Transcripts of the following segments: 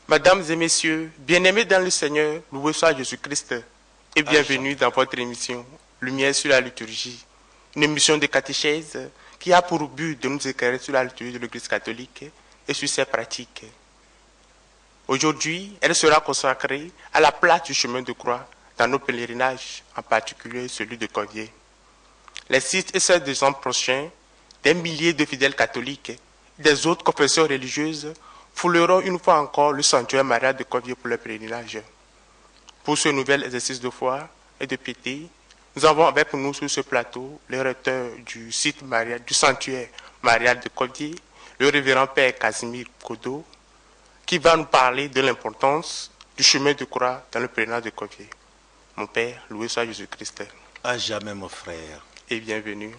Mesdames et messieurs, bien-aimés dans le Seigneur, loué soit Jésus-Christ et bienvenue dans votre émission Lumière sur la liturgie, une émission de catéchèse qui a pour but de nous éclairer sur la liturgie de l'Église catholique et sur ses pratiques. Aujourd'hui, elle sera consacrée à la place du chemin de croix dans nos pèlerinages, en particulier celui de Corvier. Les 6 et 7 décembre prochains, des milliers de fidèles catholiques et des autres confessions religieuses fouleront une fois encore le sanctuaire marial de Corvier pour le pèlerinage. Pour ce nouvel exercice de foi et de piété, nous avons avec nous sur ce plateau le recteur du site marial, du sanctuaire marial de Corvier, le révérend Père Casimir Kodo, qui va nous parler de l'importance du chemin de croix dans le pèlerinage de Corvier. Mon Père, loué soit Jésus-Christ. À jamais, mon frère. Et bienvenue.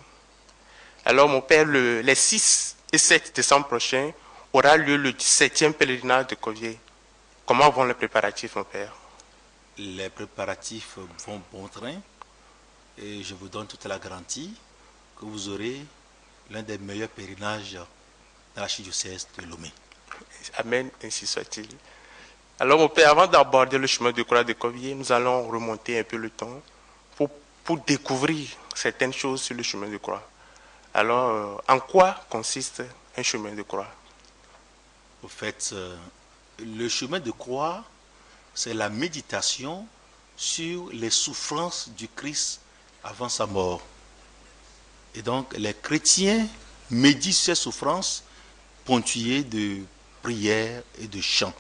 Alors, mon Père, les 6 et 7 décembre prochains, aura lieu le 17e pèlerinage de Corvier. Comment vont les préparatifs, mon Père? Les préparatifs vont bon train et je vous donne toute la garantie que vous aurez l'un des meilleurs pèlerinages dans l'archidiocèse de Lomé. Amen, ainsi soit-il. Alors, mon Père, avant d'aborder le chemin de croix de Corvier, nous allons remonter un peu le temps pour découvrir certaines choses sur le chemin de croix. Alors, en quoi consiste un chemin de croix? Au fait, le chemin de croix, c'est la méditation sur les souffrances du Christ avant sa mort. Et donc, les chrétiens méditent sur ces souffrances ponctuées de prières et de chants.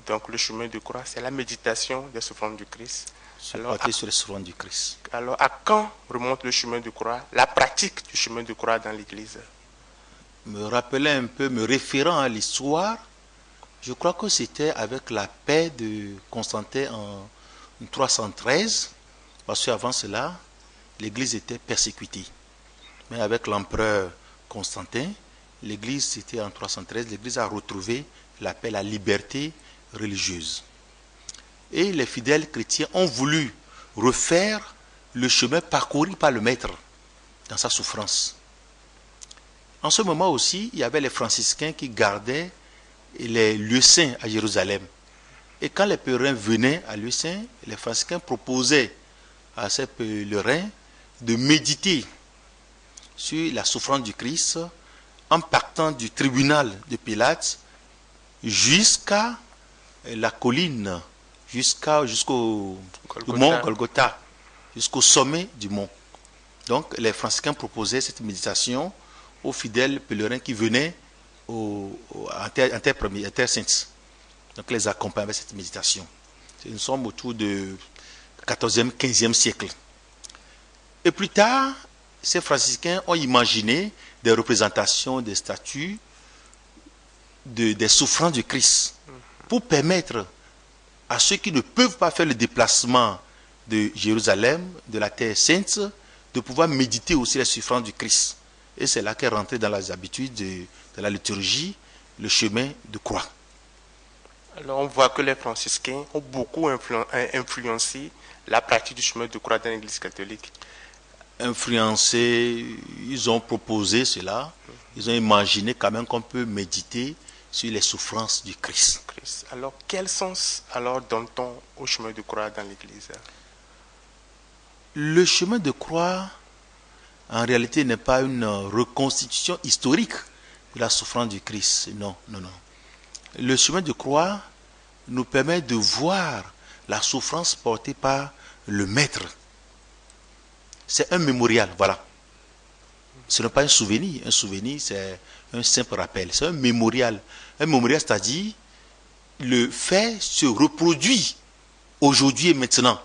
Donc, le chemin de croix, c'est la méditation des souffrances du Christ. Sur les souffrances du Christ. Alors, à quand remonte le chemin de croix, la pratique du chemin de croix dans l'Église? Me rappeler un peu, me référant à l'histoire, je crois que c'était avec la paix de Constantin en 313, parce qu'avant cela, l'Église était persécutée. Mais avec l'empereur Constantin, l'Église, c'était en 313, l'Église a retrouvé la paix, la liberté religieuse. Et les fidèles chrétiens ont voulu refaire le chemin parcouru par le Maître dans sa souffrance. En ce moment aussi, il y avait les franciscains qui gardaient les lieux saints à Jérusalem. Et quand les pèlerins venaient à lieux saints, les franciscains proposaient à ces pèlerins de méditer sur la souffrance du Christ en partant du tribunal de Pilate jusqu'à la colline, jusqu'au mont Golgotha, jusqu'au sommet du mont. Donc les franciscains proposaient cette méditation aux fidèles pèlerins qui venaient en terre sainte. Donc les accompagnaient avec cette méditation. Nous sommes autour du 14e, 15e siècle. Et plus tard, ces franciscains ont imaginé des représentations, des statues des souffrances du Christ pour permettre à ceux qui ne peuvent pas faire le déplacement de Jérusalem, de la terre sainte, de pouvoir méditer aussi les souffrances du Christ. Et c'est là qu'est rentré dans les habitudes de la liturgie le chemin de croix. Alors on voit que les franciscains ont beaucoup influencé la pratique du chemin de croix dans l'Église catholique. Influencés, ils ont proposé cela, ils ont imaginé quand même qu'on peut méditer sur les souffrances du Christ. Alors quel sens alors donne-t-on au chemin de croix dans l'Église? Le chemin de croix, en réalité, n'est pas une reconstitution historique de la souffrance du Christ. Non. Le chemin de croix nous permet de voir la souffrance portée par le Maître. C'est un mémorial, voilà. Ce n'est pas un souvenir. Un souvenir, c'est un simple rappel. C'est un mémorial. Un mémorial, c'est-à-dire le fait se reproduit aujourd'hui et maintenant.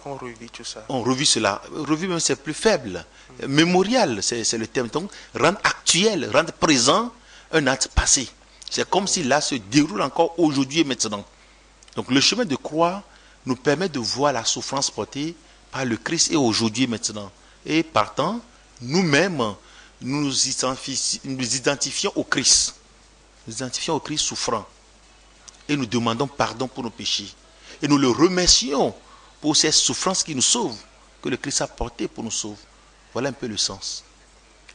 on revit tout ça. On revit cela. Revit même, c'est plus faible. Mémorial, c'est le terme. Donc, rendre actuel, rendre présent un acte passé. C'est comme si là se déroule encore aujourd'hui et maintenant. Donc, le chemin de croix nous permet de voir la souffrance portée par le Christ et aujourd'hui et maintenant. Et partant, nous-mêmes, nous identifions au Christ. Nous identifions au Christ souffrant. Et nous demandons pardon pour nos péchés. Et nous le remercions pour ces souffrances qui nous sauvent, que le Christ a portées pour nous sauver. Voilà un peu le sens.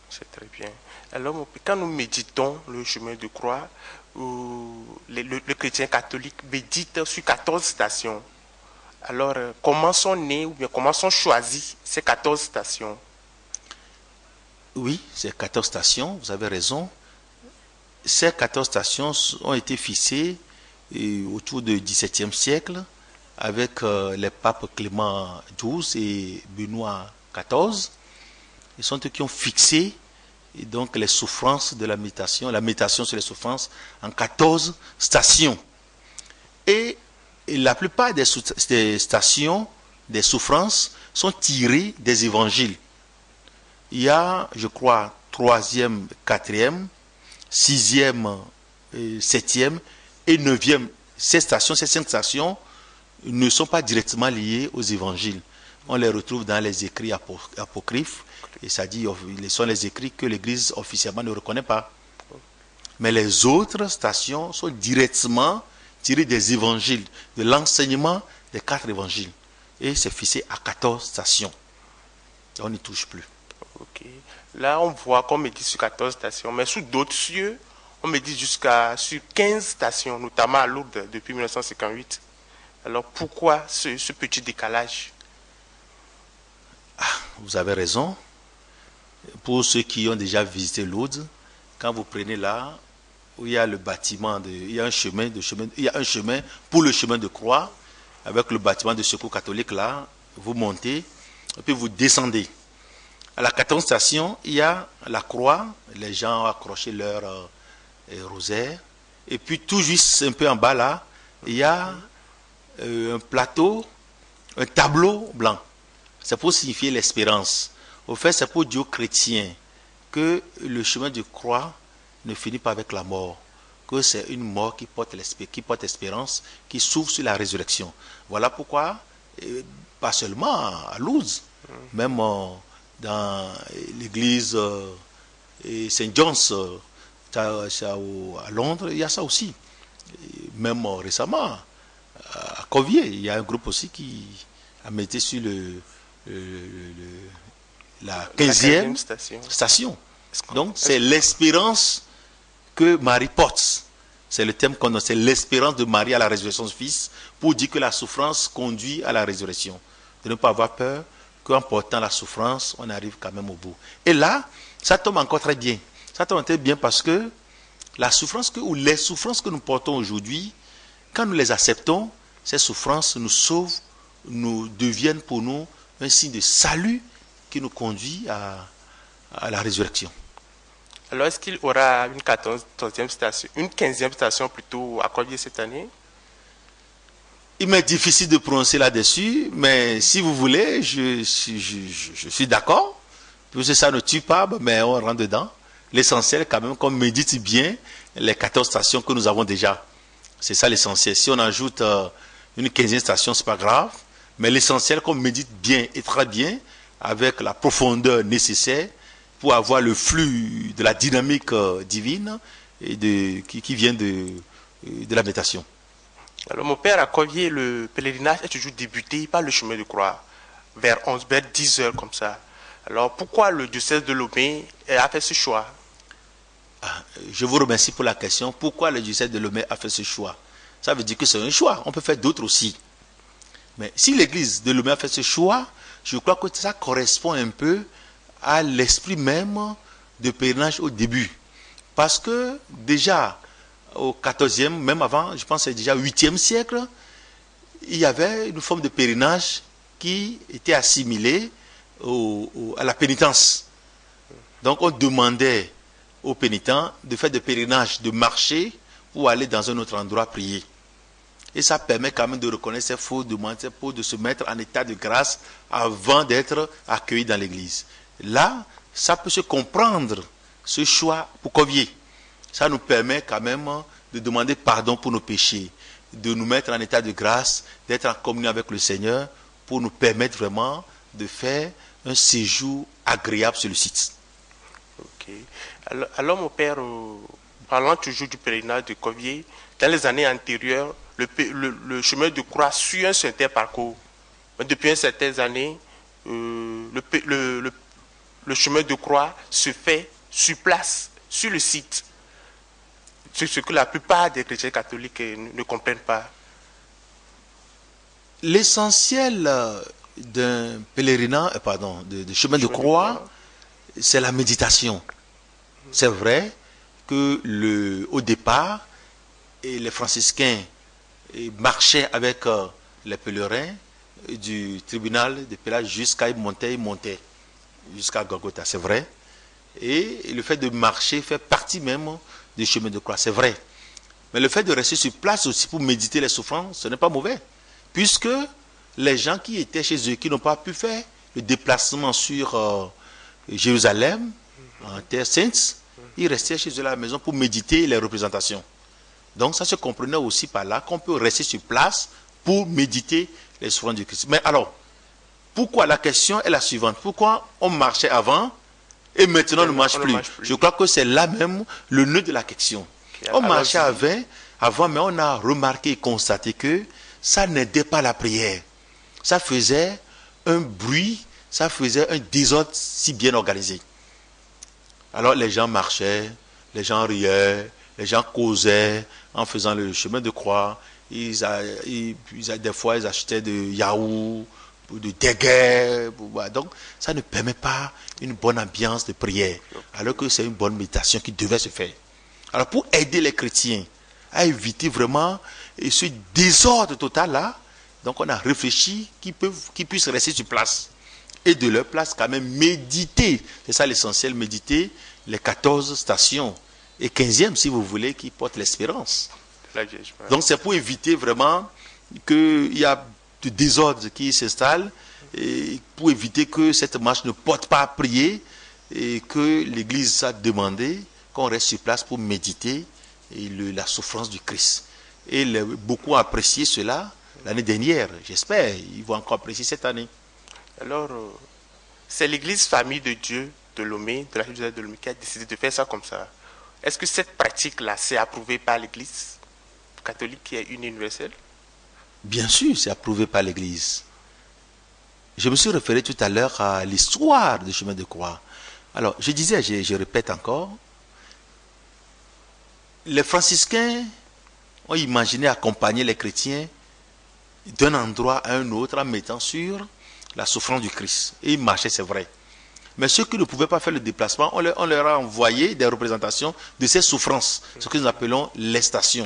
C'est très bien. Alors, quand nous méditons le chemin de croix, le chrétien catholique médite sur 14 stations. Alors, comment sont nées ou bien comment sont choisies ces 14 stations? Oui, ces 14 stations, vous avez raison. Ces 14 stations ont été fixées autour du XVIIe siècle avec les papes Clément XII et Benoît XIV. Ils sont eux qui ont fixé donc les souffrances de la méditation sur les souffrances en 14 stations. Et la plupart des stations, des souffrances, sont tirées des évangiles. Il y a, je crois, 3e, 4e, 6e, 7e et 9e. Ces 5 stations ne sont pas directement liées aux évangiles. On les retrouve dans les écrits apocryphes. Et ça dit, ce sont les écrits que l'Église officiellement ne reconnaît pas. Mais les autres stations sont directement tirées des évangiles, de l'enseignement des 4 évangiles. Et c'est fixé à 14 stations. On n'y touche plus. Ok. Là, on voit qu'on médite sur 14 stations, mais sous d'autres cieux, on médite sur 15 stations, notamment à Lourdes depuis 1958. Alors pourquoi ce petit décalage? Vous avez raison. Pour ceux qui ont déjà visité Lourdes, quand vous prenez là, où il y a le bâtiment, il y a un chemin pour le chemin de croix, avec le bâtiment de secours catholique là, vous montez, et puis vous descendez. À la 14e station, il y a la croix, les gens ont accroché leur rosaire, et puis tout juste un peu en bas là, il y a un plateau, un tableau blanc. C'est pour signifier l'espérance. Au fait, c'est pour dire aux chrétiens que le chemin de croix ne finit pas avec la mort, que c'est une mort qui porte espérance, qui s'ouvre sur la résurrection. Voilà pourquoi, pas seulement à Lourdes, même dans l'église Saint John's à Londres, il y a ça aussi. Même récemment, à Covier, il y a un groupe aussi qui a médité sur la 15e station. Donc, c'est l'espérance que Marie porte. C'est le thème qu'on a, c'est l'espérance de Marie à la résurrection du Fils, pour dire que la souffrance conduit à la résurrection. De ne pas avoir peur qu'en portant la souffrance, on arrive quand même au bout. Et là, ça tombe encore très bien. Ça tombe très bien parce que la souffrance ou les souffrances que nous portons aujourd'hui, quand nous les acceptons, ces souffrances nous sauvent, nous deviennent pour nous un signe de salut qui nous conduit à la résurrection. Alors, est-ce qu'il y aura une 14e station, une 15e station plutôt à Covier cette année? Il m'est difficile de prononcer là-dessus, mais si vous voulez, je suis d'accord. Parce que ça ne tue pas, mais on rentre dedans. L'essentiel, quand même, qu'on médite bien les 14 stations que nous avons déjà. C'est ça l'essentiel. Si on ajoute une 15e station, ce n'est pas grave. Mais l'essentiel, qu'on médite bien et très bien, avec la profondeur nécessaire pour avoir le flux de la dynamique divine et qui vient de la méditation. Alors, mon père, à Covier, le pèlerinage est toujours débuté par le chemin de croix, vers 10 heures comme ça. Alors, pourquoi le diocèse de Lomé a fait ce choix? Je vous remercie pour la question. Pourquoi le diocèse de Lomé a fait ce choix? Ça veut dire que c'est un choix. On peut faire d'autres aussi. Mais si l'église de Lomé a fait ce choix, je crois que ça correspond un peu à l'esprit même de pèlerinage au début. Parce que déjà, au 14e, même avant, je pense que c'est déjà 8e siècle, il y avait une forme de pèlerinage qui était assimilée à la pénitence. Donc on demandait aux pénitents de faire des pèlerinages, de marcher pour aller dans un autre endroit prier. Et ça permet quand même de reconnaître ses fautes, de se mettre en état de grâce avant d'être accueilli dans l'église. Là, ça peut se comprendre, ce choix pour convier. Ça nous permet quand même de demander pardon pour nos péchés, de nous mettre en état de grâce, d'être en communion avec le Seigneur pour nous permettre vraiment de faire un séjour agréable sur le site. Ok. Alors mon père, parlant toujours du pèlerinage de Covier, dans les années antérieures, le chemin de croix suit un certain parcours. Mais depuis un certain années, le chemin de croix se fait sur place, sur le site. C'est ce que la plupart des chrétiens catholiques ne comprennent pas. L'essentiel d'un pèlerinage, de chemin de croix, c'est la méditation. C'est vrai que au départ, les franciscains marchaient avec les pèlerins du tribunal de pèlerinage jusqu'à ils montaient jusqu'à Golgotha, c'est vrai. Et le fait de marcher fait partie même du chemin de croix, c'est vrai. Mais le fait de rester sur place aussi pour méditer les souffrances, ce n'est pas mauvais. Puisque les gens qui étaient chez eux, qui n'ont pas pu faire le déplacement sur Jérusalem, en terre sainte, ils restaient chez eux à la maison pour méditer les représentations. Donc ça se comprenait aussi par là qu'on peut rester sur place pour méditer les souffrances du Christ. Mais alors, pourquoi la question est la suivante? Pourquoi on marchait avant et maintenant on ne marche plus? Je crois que c'est là même le nœud de la question. On marchait avant, mais on a remarqué et constaté que ça n'aidait pas la prière. Ça faisait un bruit, ça faisait un désordre si bien organisé. Alors les gens marchaient, les gens riaient, les gens causaient en faisant le chemin de croix. Des fois, ils achetaient de yaourt, de déguerre. Donc, ça ne permet pas une bonne ambiance de prière, alors que c'est une bonne méditation qui devait se faire. Alors, pour aider les chrétiens à éviter vraiment ce désordre total-là, donc on a réfléchi qu'ils puissent rester sur place. Et de leur place, quand même, méditer. C'est ça l'essentiel, méditer les 14 stations. Et 15e, si vous voulez, qui portent l'espérance. Donc c'est pour éviter vraiment qu'il y a du désordre qui s'installe, et pour éviter que cette marche ne porte pas à prier, et que l'Église a demandé qu'on reste sur place pour méditer la souffrance du Christ. Et beaucoup ont apprécié cela l'année dernière, j'espère. Ils vont encore apprécier cette année. Alors, c'est l'Église Famille de Dieu de Lomé, de la République de Lomé, qui a décidé de faire ça comme ça. Est-ce que cette pratique-là, c'est approuvé par l'Église catholique qui est universelle? Bien sûr, c'est approuvé par l'Église. Je me suis référé tout à l'heure à l'histoire du chemin de croix. Alors, je disais, je répète encore, les franciscains ont imaginé accompagner les chrétiens d'un endroit à un autre en mettant sur la souffrance du Christ. Et ils marchaient, c'est vrai. Mais ceux qui ne pouvaient pas faire le déplacement, on leur a envoyé des représentations de ces souffrances, ce que nous appelons les stations.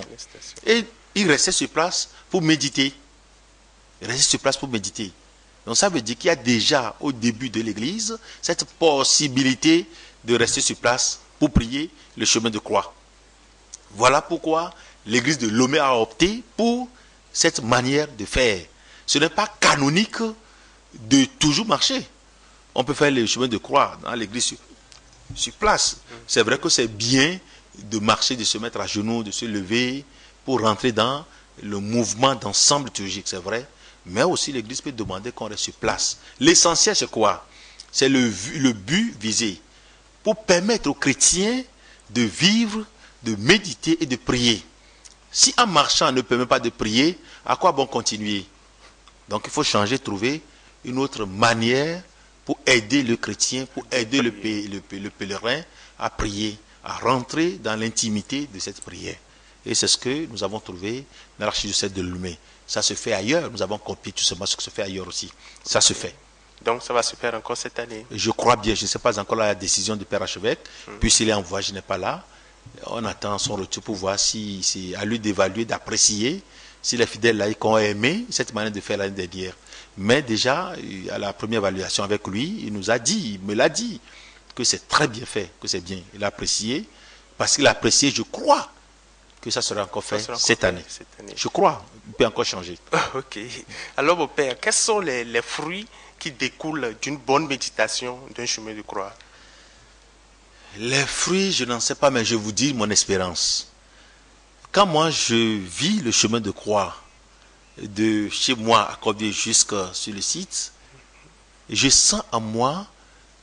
Et ils restaient sur place pour méditer. Ils restaient sur place pour méditer. Donc ça veut dire qu'il y a déjà, au début de l'Église, cette possibilité de rester sur place pour prier le chemin de croix. Voilà pourquoi l'Église de Lomé a opté pour cette manière de faire. Ce n'est pas canonique de toujours marcher. On peut faire le chemin de croix dans l'église sur place. C'est vrai que c'est bien de marcher, de se mettre à genoux, de se lever pour rentrer dans le mouvement d'ensemble liturgique, c'est vrai. Mais aussi l'église peut demander qu'on reste sur place. L'essentiel c'est quoi? C'est le but visé. Pour permettre aux chrétiens de vivre, de méditer et de prier. Si en marchant on ne permet pas de prier, à quoi bon continuer? Donc il faut changer, trouver une autre manière pour aider le chrétien, pour aider le pèlerin à prier, à rentrer dans l'intimité de cette prière. Et c'est ce que nous avons trouvé dans l'archidiocèse de Lomé. Ça se fait ailleurs, nous avons copié tout simplement ce qui se fait ailleurs aussi. Ça se fait. Donc ça va se faire encore cette année? Je crois bien, je ne sais pas encore la décision du Père Archevêque, puisqu'il est en voyage, je n'ai pas là. On attend son retour pour voir si c'est à lui d'évaluer, d'apprécier, si les fidèles laïcs ont aimé cette manière de faire l'année dernière. Mais déjà, à la première évaluation avec lui, il me l'a dit, que c'est très bien fait, que c'est bien. Il a apprécié, parce qu'il a apprécié, je crois, que ça sera encore fait cette année. Je crois. il peut encore changer. Ok. Alors, mon père, quels sont les fruits qui découlent d'une bonne méditation d'un chemin de croix? Les fruits, je n'en sais pas, mais je vous dis mon expérience. Quand moi, je vis le chemin de croix de chez moi à Corbière jusqu'à sur le site, je sens en moi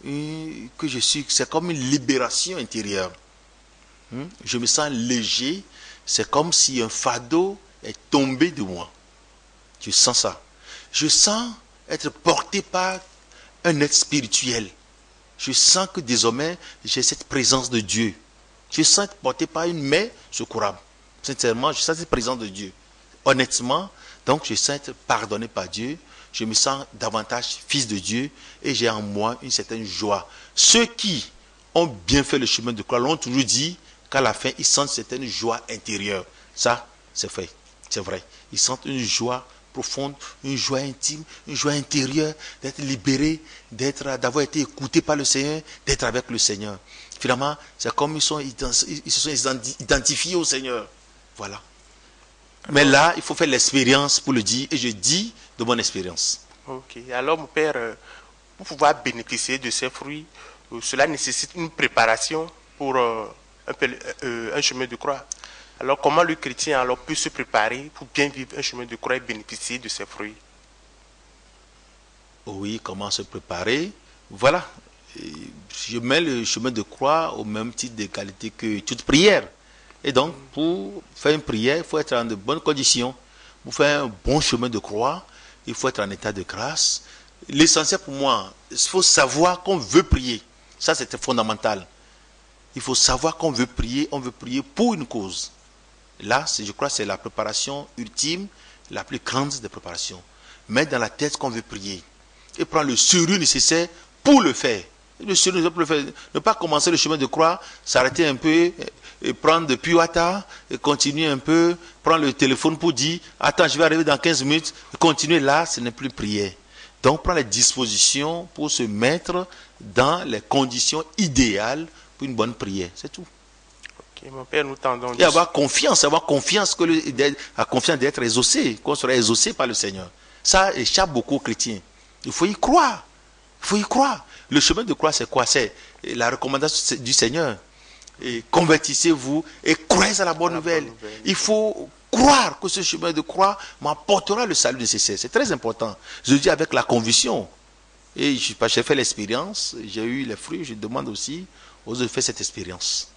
que c'est comme une libération intérieure. Je me sens léger, c'est comme si un fardeau est tombé de moi. Je sens ça. Je sens être porté par un être spirituel. Je sens que désormais, j'ai cette présence de Dieu. Je sens être porté par une main secourable. Sincèrement, je sens cette présence de Dieu. Honnêtement, donc je sens être pardonné par Dieu. Je me sens davantage fils de Dieu et j'ai en moi une certaine joie. Ceux qui ont bien fait le chemin de croix l'ont toujours dit qu'à la fin, ils sentent une certaine joie intérieure. Ça, c'est vrai. C'est vrai. Ils sentent une joie profonde, une joie intime, une joie intérieure, d'être libéré, d'avoir été écouté par le Seigneur, d'être avec le Seigneur. Finalement, c'est comme ils se sont identifiés au Seigneur. Voilà. Mais là, il faut faire l'expérience pour le dire, et je dis de mon expérience. Ok. Alors, mon père, pour pouvoir bénéficier de ces fruits, cela nécessite une préparation pour un chemin de croix. Alors, comment le chrétien alors peut se préparer pour bien vivre un chemin de croix et bénéficier de ses fruits? Oui, comment se préparer? Voilà. Je mets le chemin de croix au même titre de qualité que toute prière. Et donc, pour faire une prière, il faut être en de bonnes conditions. Pour faire un bon chemin de croix, il faut être en état de grâce. L'essentiel pour moi, il faut savoir qu'on veut prier. Ça, c'est fondamental. Il faut savoir qu'on veut prier, on veut prier pour une cause. Là, je crois que c'est la préparation ultime, la plus grande des préparations. Mettre dans la tête qu'on veut prier. Et prendre le sérieux nécessaire pour le faire. Le sérieux pour le faire. Ne pas commencer le chemin de croix, s'arrêter un peu, et prendre de puata, et continuer un peu, prendre le téléphone pour dire, attends, je vais arriver dans 15 minutes, continuer là, ce n'est plus prière. Donc, prendre les dispositions pour se mettre dans les conditions idéales pour une bonne prière. C'est tout. Okay, mon père, nous tendons... Et avoir confiance d'être exaucé, qu'on sera exaucé par le Seigneur. Ça échappe beaucoup aux chrétiens. Il faut y croire. Il faut y croire. Le chemin de croix, c'est quoi? C'est la recommandation du Seigneur. Et convertissez-vous et croyez à la bonne nouvelle. Il faut croire que ce chemin de croix m'apportera le salut nécessaire. C'est très important. Je dis avec la conviction. Et j'ai fait l'expérience, j'ai eu les fruits, je demande aussi aux autres de faire cette expérience.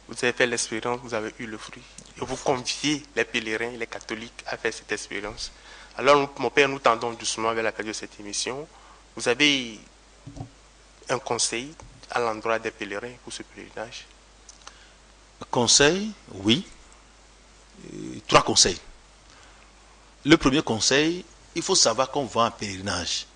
Vous avez fait l'expérience, vous avez eu le fruit. Et vous conviez les pèlerins, les catholiques à faire cette expérience. Alors, mon père, nous tendons doucement vers la fin de cette émission. Vous avez un conseil à l'endroit des pèlerins pour ce pèlerinage? Conseil, oui. 3 conseils. Le premier conseil, il faut savoir qu'on va en pèlerinage.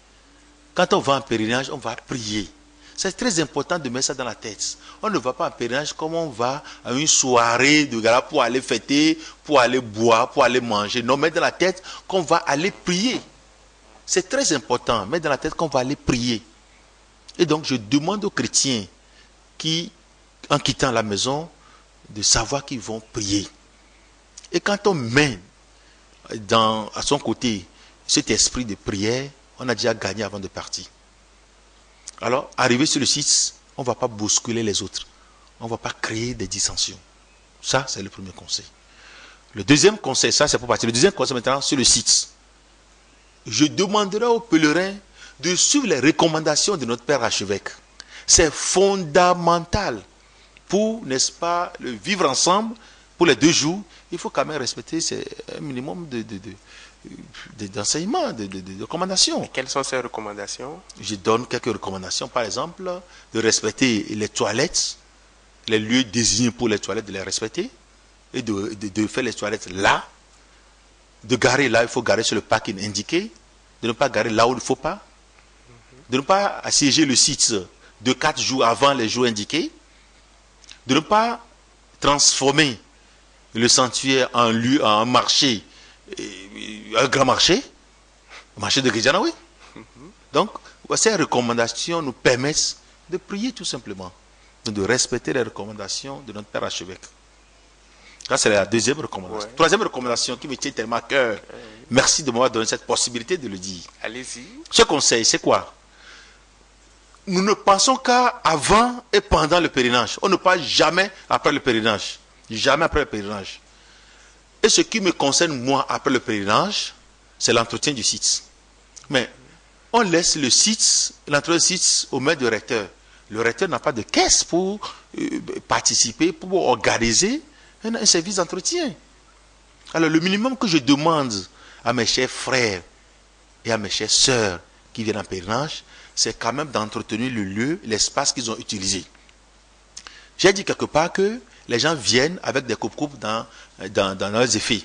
Quand on va en pèlerinage, on va prier. C'est très important de mettre ça dans la tête. On ne va pas en pèlerinage comme on va à une soirée de gala pour aller fêter, pour aller boire, pour aller manger. Non, mettre dans la tête qu'on va aller prier. C'est très important. Mettre dans la tête qu'on va aller prier. Et donc, je demande aux chrétiens qui, en quittant la maison, de savoir qu'ils vont prier. Et quand on met à son côté cet esprit de prière, on a déjà gagné avant de partir. Alors, arrivé sur le site, on ne va pas bousculer les autres. On ne va pas créer des dissensions. Ça, c'est le premier conseil. Le deuxième conseil, ça c'est pour partir. Le deuxième conseil maintenant, sur le site. Je demanderai aux pèlerins de suivre les recommandations de notre Père archevêque. C'est fondamental pour, n'est-ce pas, le vivre ensemble pour les 2 jours. Il faut quand même respecter un minimum d'enseignements, de recommandations. Et quelles sont ces recommandations? Je donne quelques recommandations, par exemple, de respecter les toilettes, les lieux désignés pour les toilettes, de les respecter, et de faire les toilettes là, de garer là, il faut garer sur le parking indiqué, de ne pas garer là où il ne faut pas, de ne pas assiéger le site de 4 jours avant les jours indiqués, de ne pas transformer le sanctuaire en lieu, en marché, un grand marché, un marché de Guédiana, oui. Donc, ces recommandations nous permettent de prier tout simplement, de respecter les recommandations de notre Père archevêque. Ça, c'est la deuxième recommandation. Ouais. Troisième recommandation qui me tient tellement à cœur. Merci de m'avoir donné cette possibilité de le dire. Allez-y. Ce conseil, c'est quoi? Nous ne pensons qu'à avant et pendant le pèlerinage. On ne passe jamais après le pèlerinage. Jamais après le pèlerinage. Et ce qui me concerne, moi, après le pèlerinage, c'est l'entretien du site. Mais on laisse le site, l'entretien du site aux mains du recteur. Le recteur n'a pas de caisse pour participer, pour organiser un service d'entretien. Alors le minimum que je demande à mes chers frères et à mes chères sœurs qui viennent en pèlerinage, c'est quand même d'entretenir le lieu, l'espace qu'ils ont utilisé. J'ai dit quelque part que les gens viennent avec des coupes-coupes dans leurs effets.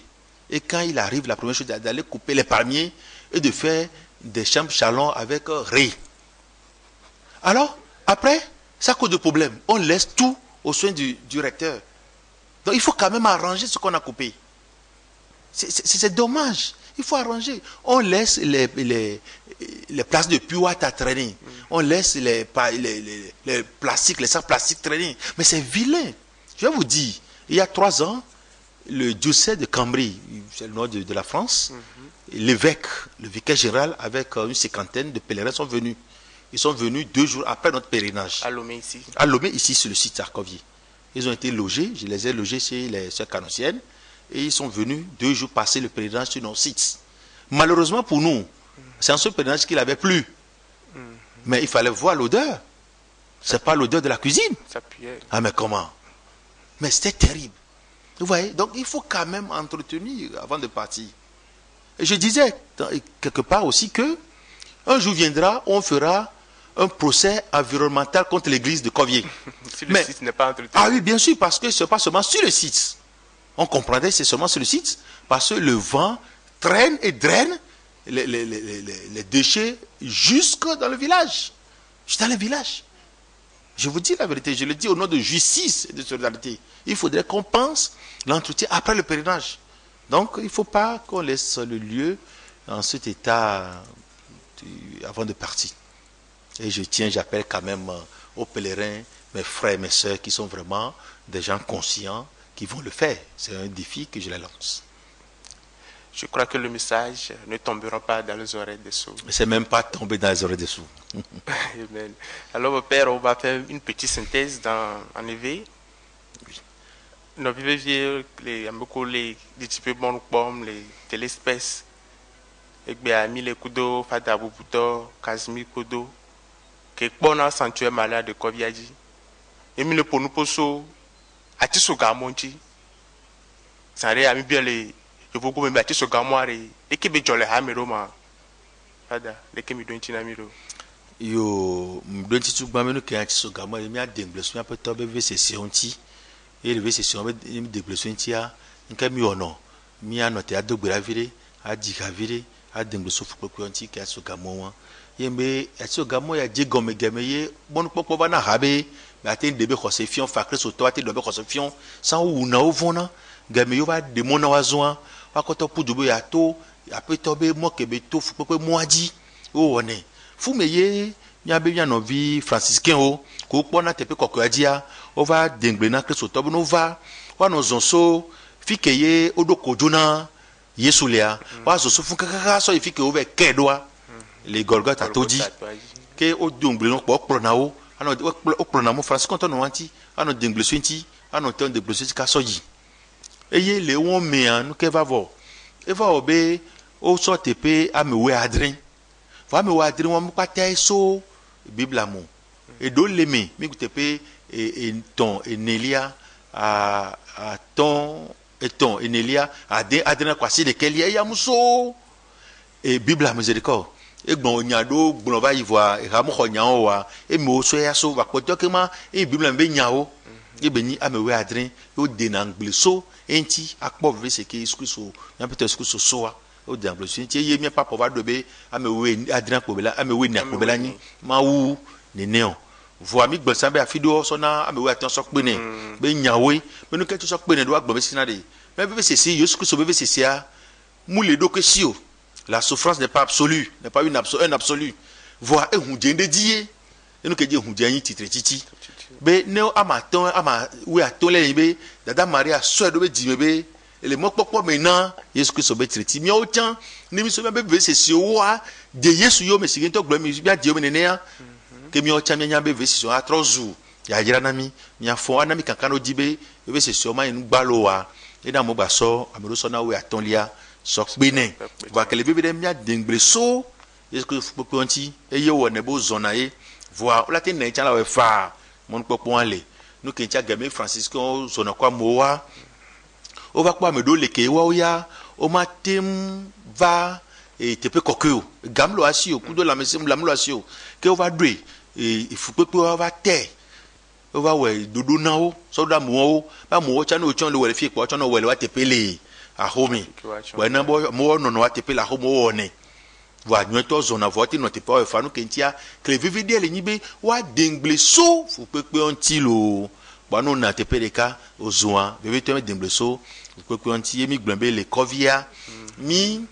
Et quand il arrive, la première chose, c'est d'aller couper les palmiers et de faire des chambres chalons avec raies. Alors, après, ça cause de problème. On laisse tout aux soins du recteur. Donc, il faut quand même arranger ce qu'on a coupé. C'est dommage. Il faut arranger. On laisse les places de puits à traîner. On laisse les plastiques, les sacs plastiques traîner. Mais c'est vilain. Je vais vous dire, il y a 3 ans, le diocèse de Cambrai, c'est le nord de la France, l'évêque, le vicaire général, avec une 50aine de pèlerins sont venus. Ils sont venus 2 jours après notre pèlerinage. À Lomé ici. À Lomé, ici, sur le site Sarkovier. Ils ont été logés, je les ai logés chez les sœurs canossiennes, et ils sont venus 2 jours passer le pèlerinage sur nos sites. Malheureusement pour nous, c'est en ce pèlerinage qu'il avait plu. Mais il fallait voir l'odeur. C'est pas l'odeur de la cuisine. Ça puait. Ah mais comment? Mais c'était terrible. Vous voyez? Donc il faut quand même entretenir avant de partir. Et je disais quelque part aussi que un jour viendra, on fera un procès environnemental contre l'église de Covier. Si le site n'est pas entretenu. Ah oui, bien sûr, parce que ce n'est pas seulement sur le site. On comprendrait que c'est seulement sur le site, parce que le vent traîne et draine les déchets jusque dans le village. Jusque dans le village. Je vous dis la vérité, je le dis au nom de justice et de solidarité. Il faudrait qu'on pense l'entretien après le pèlerinage. Donc, il ne faut pas qu'on laisse le lieu en cet état avant de partir. Et j'appelle quand même aux pèlerins, mes frères et mes sœurs qui sont vraiment des gens conscients qui vont le faire. C'est un défi que je leur lance. Je crois que le message ne tombera pas dans les oreilles des sourds. C'est même pas tombé dans les oreilles des sourds. Amen. Alors, Père, on va faire une petite synthèse en éveil. Nous vivons les types bon pomme, les télespèces. Et bien, mis les couteaux, Fada Boubouto, Casimir Kodo, qui est bon sanctuaire malade de Koviadi. Et mis le pour nous poso, à Tissou Gamonti. Ça a mis bien les. Je vous goûte à Tissou Gamoire, et qui est jolé Hamiro, Fada, les qui me donnent Tinamiro. Yo, m'donne Tissou Gameno qui est à Tissou Gamoire, il y a des blessures, un peu tombé, c'est Sionti. Et le c'est sur des blessures, il y a un camion, non. Mi a noté à Doguravire, à Digavire. A dengue souffle pour qui a ce gamin. Yembe, a ce gamin, a dit gomme gameye, bon poko bana habe, mais a été débé kose fion, facre sur toi, t'es débé kose fion, sans ou na ou vona, gameyo va de mon oisoin, a koto pour du boyato, a peut tomber moi que beto, faut que moi dit, oh on est. Fou meye, y a bien nos vies, franciscain o, qu'on te peut kokoadia, on va dengue na que sur toi, on va, on nous en so, fikeye, odo kojuna, Yesulia, parce que ce font que il fait que ouvert kedoa les Golgotha todi que au dongle non pour pronao ano au pronamo France quand on anti ano dengle swinti ano ton de blessé ka soji eye le won me an que va voir e va obe o so tepe amewe adrin va amewe adrin won pa tai so bible amu e do leme mi tepe et ton et Nelia à ton et ton Enelia a des adrena kwasi de kelia ya muso et bible la miséricorde et bon nyado bon va y voir et ramu khonyao wa et mo so ya so va poto kema et bible mbe nyao e beni amewe adren o de na ngleso enti akpo ve se ke iskuso na peter iskuso soa o de ngleso enti ye mi papa va dobe amewe adren ko bela amewe ni ko bela ni ma wu ne neon voix mi gbonsan be afido so na amewe atan so pe ne be nyawe me no ke so pe ne do agbo be sinade mais be se si yesu christ be se sia mu le do ke si o la souffrance n'est pas absolue un absolu voix e hunje nde die e no ke je hunje yin titre titi be ne amaton ama we atole be dada Maria so do be dime be ele mokpokpo me na Yesu Kristo be treti mi o chan ni mi so be be se wa de Yesu yo me sigin to glo mi bia de o me ne ya ke mi o chan mi nya be so atrozu ya yira na mi afo ana mi kankan o dibe be se o ma inu gbalo wa e na mo gba so amero so na we aton lia so pe ne va ke le bebe de mi adengble so Yesu Kristo popo nti e ye wo ne bo zona e voa o la te ne chan la we fa mon popo ale nu ke ntia game Francisco zona kwa moa o va kwa me do le ke wa o ya o ma tem va e te pe kokyo gamlo asi o kudo la mesim lamlo asi o ke o va dwe e fupepe o va te o va we dodo na o so da mo o ba mo o cha no chon le we fi po chon no we wa te pele a homi we na bo mo no no wa te pele a homo o ne wa nyoto zona voti no te pa o fa no ke ntia ke vivi de le nyibe wa dengle so fupepe on ti lo ba no na te pele ka o zoa bebe to me dengle so fupepe on ti mi gblombe le kovia mi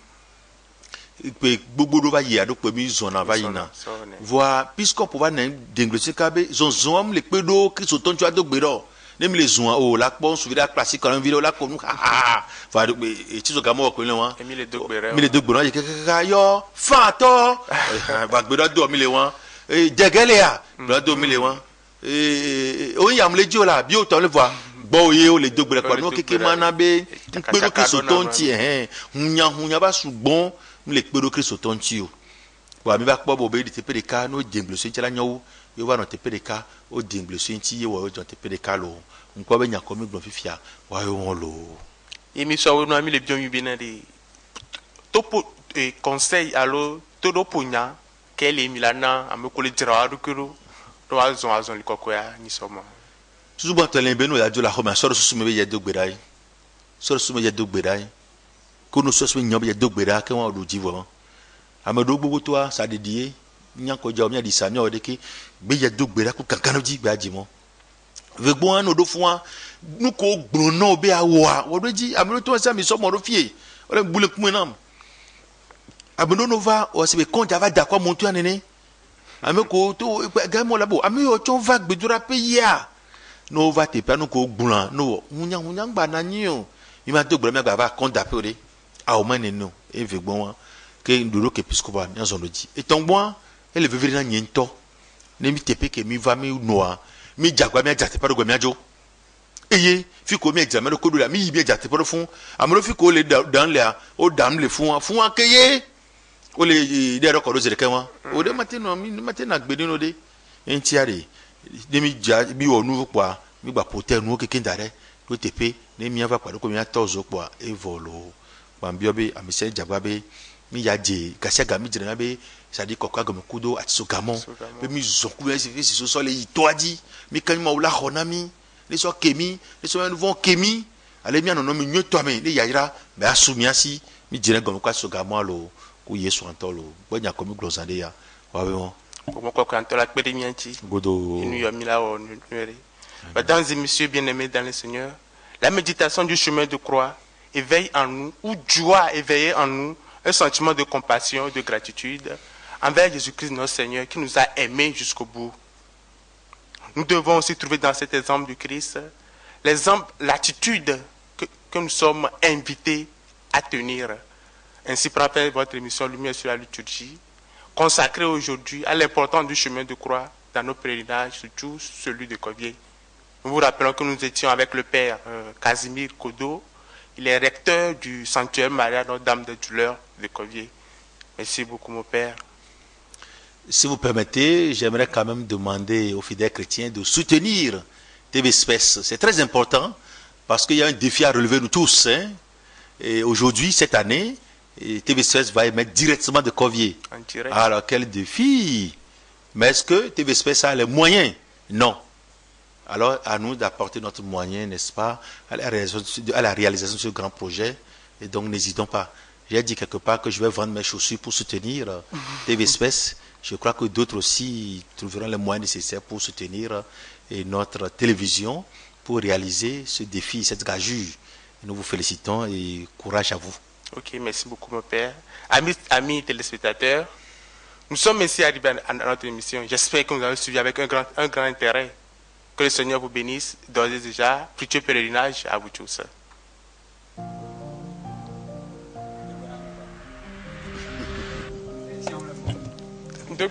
pe gbogbo do va yi ado pe mi zona va yina voa piscopo va na denglesi ka be zonzon le pe do Kristo ton tu ado gbero ne mi le zon o la pon su vida classique quand vidéo la ko nu va do e ti zo ga mo ko le won mi le do gbero ye kaka yo fa to va gbero do mi le won jegele ya gbero do mi le won o yam le jo la bi o to le voa bo ye o le do gbero ko no keke mana be pe do Kristo ton ti hunya ba sugbon le kpedo Kristo tonti o wa mi ba kpo bo be di tepedeka no denglo so nchela nyawo yo wa no tepedeka o denglo so nchi ye wa o jon tepedeka lo nko be nyako mi gbon fifia wa yo won lo emi so wo no mi le bion mi bi na de topo conseil alo todo punya kele mi la na ameko le dira adu kuro do azon li kokoya ni somo suba tele be no ya jo la ho ma so so me be ye dogberai so me ye dogberai kono so so nyobe dogbera ke won do jivo amedo gbogbo to a sa dedie nyan ko jo mi adi sa mi o de ki gbe ye dogbera ku kankan ji gba ji mo ve gbo an do fun wa nu ko gbon na obe awo a wo do ji amedo to sa mi so mo do fie o le gbule ku na amedo no va o se be kon ja va da kwa mo tu anene ameko to ga mo labo ame o chon va gbedura pe ya no va te pa nu ko gbon no hunya gba na yin o mi ma dogbera mi gba va kon da pe o de a o mane no e ve gbon ke nduro ke piscopa mi azono ji e ton gbon e le vivre na nyento ne mi tepe ke mi va mi noa mi jagwa mi ajate paro gwa mi ajo eye fi ko mi examen ko do la mi yi bi ajate paro fun amro fi ko le dan le o dam le fun akeye o le de ro ko do zere ke won o de matino mi matina gbe no de entiare de mi ja bi o nu po mi gba pote nu o keke ndare do tepe ne mi ava paro ko mi atozo po e volo bambiobe amise jagwabe mi yaje kasiaga mi jira be sadi kokwa go kudo atiso gamon be mi zonku ese fi so le itoadi mi kan ma ula honami le so kemi le so vont kemi ale mi anono mi nyoto ame le yayira be asumi asi mi jira go kwa so gamon lo ku Yesu antolo gbonya ko mi glosande ya wa be won ko ko antola pede mi anti godo inu yo mi la o nuere. Mesdames et messieurs bien-aimés dans le Seigneur, la méditation du chemin de croix éveille en nous, ou doit éveiller en nous, un sentiment de compassion et de gratitude envers Jésus-Christ notre Seigneur qui nous a aimés jusqu'au bout. Nous devons aussi trouver dans cet exemple du Christ l'attitude que nous sommes invités à tenir. Ainsi, pour faire votre émission Lumière sur la liturgie, consacrée aujourd'hui à l'importance du chemin de croix dans nos pèlerinages, surtout celui de Covier. Nous vous rappelons que nous étions avec le Père Casimir Kodo. Il est recteur du sanctuaire Maria Notre-Dame de Douleur de Covier. Merci beaucoup, mon père. Si vous permettez, j'aimerais quand même demander aux fidèles chrétiens de soutenir TV Space. C'est très important parce qu'il y a un défi à relever nous tous. Hein. Et aujourd'hui, cette année, TV Space va émettre directement de Covier. Alors, quel défi? Mais est-ce que TV Space a les moyens? Non. Alors, à nous d'apporter notre moyen, n'est-ce pas, à la réalisation de ce grand projet. Et donc, n'hésitons pas. J'ai dit quelque part que je vais vendre mes chaussures pour soutenir TV Space. Je crois que d'autres aussi trouveront les moyens nécessaires pour soutenir notre télévision, pour réaliser ce défi, cette gageure. Nous vous félicitons et courage à vous. Ok, merci beaucoup, mon père. Amis téléspectateurs, nous sommes ici arrivés à notre émission. J'espère que vous avez suivi avec un grand intérêt. Que le Seigneur vous bénisse d'ores et déjà. Fructueux pèlerinage à vous tous. Donc,